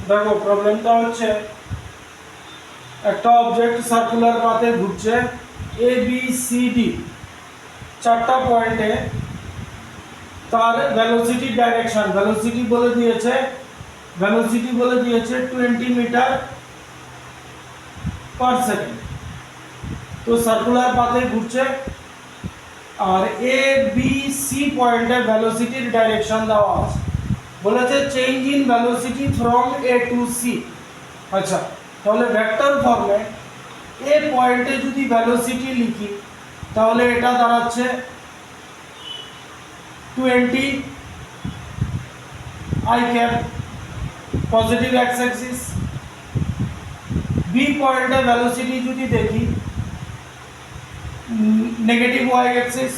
দেখো প্রবলেমটা হচ্ছে একটা অবজেক্ট সার্কুলার পাথে ঘুরছে এ বি সি ডি চারটা পয়েন্টে তার ভেলোসিটি ডাইরেকশন ভেলোসিটি বলে দিয়েছে 20 মিটার পার সেকেন্ড। তো সার্কুলার পাথে ঘুরছে আর এ বি সি পয়েন্টে ভেলোসিটির ডাইরেকশন দেওয়া আছে, বলেছে change in velocity from A to C. আচ্ছা, তাহলে ভেক্টর ফর্মে এ পয়েন্টে যদি ভেলোসিটি লিখি তাহলে এটা দাঁড়াচ্ছে 20 i cap positive x axis. B পয়েন্টে ভেলোসিটি যদি দেখি নেগেটিভ ওয়াই অ্যাক্সিস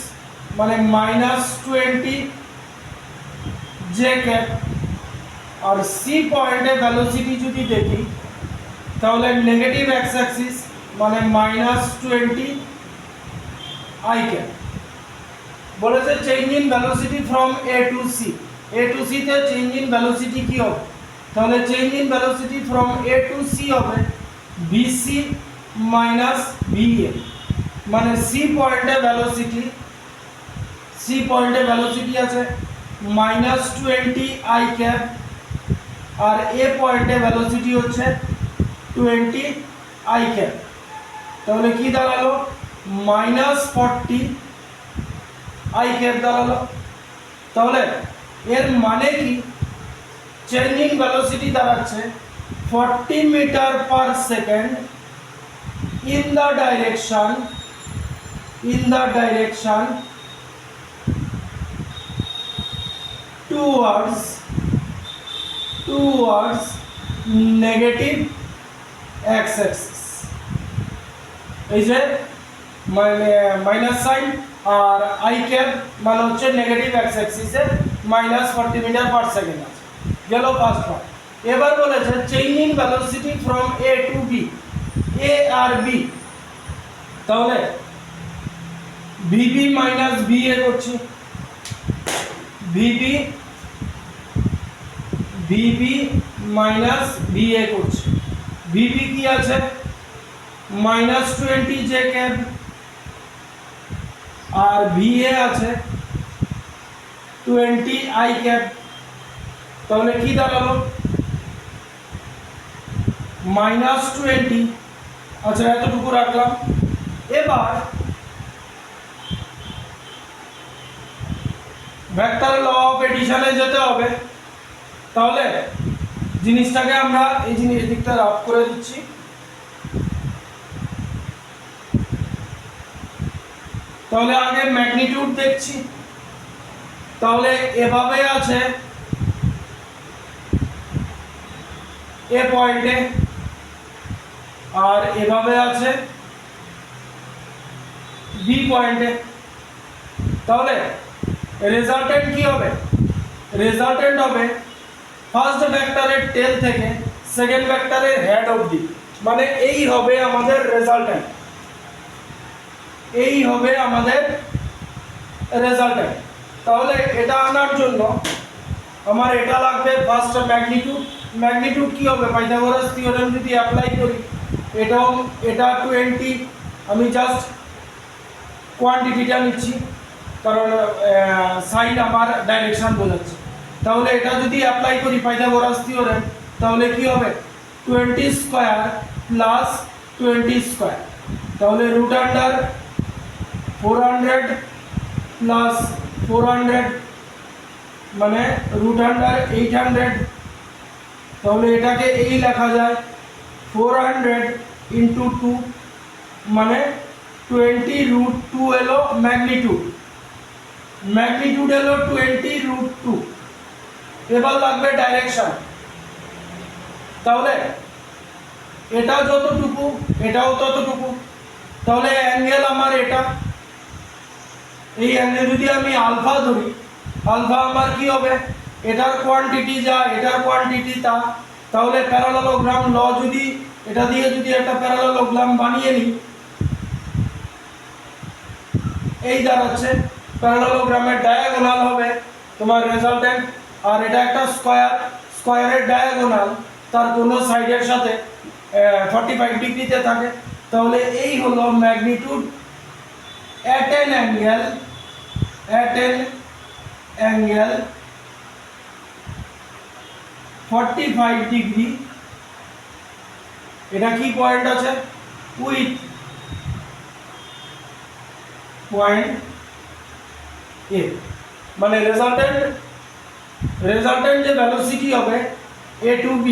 মানে -20 জে ক্যাপ। আর সি পয়েন্টে ভেলোসিটি যদি দেখি তাহলে নেগেটিভ এক্স অ্যাক্সিস মানে -20 আই ক্যাপ। বলেছে change in velocity from A to C. A to C তে চেঞ্জ ইন ভেলোসিটি কি হবে? তাহলে change in velocity from A to C হবে বিসি মাইনাস ভিএ, মানে সি পয়েন্টে ভেলোসিটি আছে -20 আই ক্যাপ আর এ পয়েন্টে ভেলোসিটি হচ্ছে 20 আই ক্যাপ। তাহলে কি দাঁড়ালো? -40 আই ক্যাপ দাঁড়ালো। তাহলে এর মানে কি? চেঞ্জ ইন ভেলোসিটি দাঁড়াচ্ছে 40 metre per second in the direction towards negative x axis। এই যে মাইনাস সাইন আর আই ক্যাপ মানে হচ্ছে নেগেটিভ এক্স অ্যাক্সিসে -40 মিটার পার সেকেন্ড আছে, গেল ফার্স্ট পার্ট। এবার বলেছে change in velocity from A to B, A আর বি। তাহলে ভিবি মাইনাস ভিএ করছি, ভিবি মাইনাস ভিএ করছি। ভিবি কি আছে? -20 জে ক্যাপ আর ভিএ আছে 20 আই ক্যাপ। তাহলে কি দাঁড়ালো? -20। আচ্ছা, এতটুকু রাখলাম। এবার ভেক্টর ল অফ এডিশনে যেতে হবে। তাহলে জিনিসটাকে আমরা এই দিকটা রাফ করে দিচ্ছি। তাহলে আগে ম্যাগনিটিউড দেখছি। তাহলে এভাবে আছে এ পয়েন্টে আর এভাবে আছে বি পয়েন্টে। তাহলে রেজাল্টেন্ট কি হবে? রেজাল্টেন্ট হবে ফার্স্ট ভেক্টরের টেল থেকে সেকেন্ড ভেক্টরের হেড অবধি, মানে এই হবে আমাদের রেজাল্টেন্ট। তাহলে এটা আনার জন্য আমার এটা লাগবে ফার্স্ট ম্যাগনিটিউড কি হবে? পাইথাগোরাস থিওরেম যদি অ্যাপ্লাই করি, এটা 20, আমি জাস্ট কোয়ান্টিটিটা নিচ্ছি কারণ সাইন আমার ডাইরেকশন বোঝাচ্ছে। তাহলে এটা যদি অ্যাপ্লাই করি পাইথাগোরাস থিওরেম তাহলে কি হবে? 20 স্কয়ার প্লাস 20 স্কয়ার। তাহলে রুট আন্ডার 400 প্লাস 400 মানে রুট আন্ডার 800। তাহলে এটাকে এই লেখা যায় 400 ইন্টু 2 মানে 20 রুট 2 এলো ম্যাগনিটিউড এলো 20 রুট 2। এবার লাগবে ডাইরেকশন। তাহলে এটা যতটুকু এটাও ততটুকু। তাহলে অ্যাঙ্গেল আমার এটা, এই অ্যাঙ্গেল যদি আমি আলফা ধরি, আলফা আমার কি হবে? এটার কোয়ান্টিটি যা এটার কোয়ান্টিটি তা। তাহলে প্যারালেলোগ্রাম ল যদি এটা দিয়ে যদি একটা প্যারালেলোগ্রাম বানিয়ে নিই, এই দাঁড়াচ্ছে প্যারালেলোগ্রামের ডায়াগোনাল হবে তোমার রেজাল্টেন্ট। আর এটা একটা স্কয়ারের ডায়াগোনাল তার কোনো সাইডের সাথে 45 ডিগ্রিতে থাকে, তাহলে এই হলো magnitude at an angle 45 degree. এটা কি পয়েন্ট আছে? উইথ পয়েন্ট এ, মানে রেজাল্টেন্ট যে ভেলোসিটি হবে a টু b,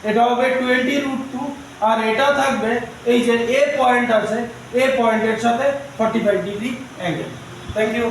এটা হবে 20√2, আর এটা থাকবে এই যে এ পয়েন্ট আছে, এ পয়েন্টের সাথে 45 ডিগ্রি অ্যাঙ্গেল। Thank you.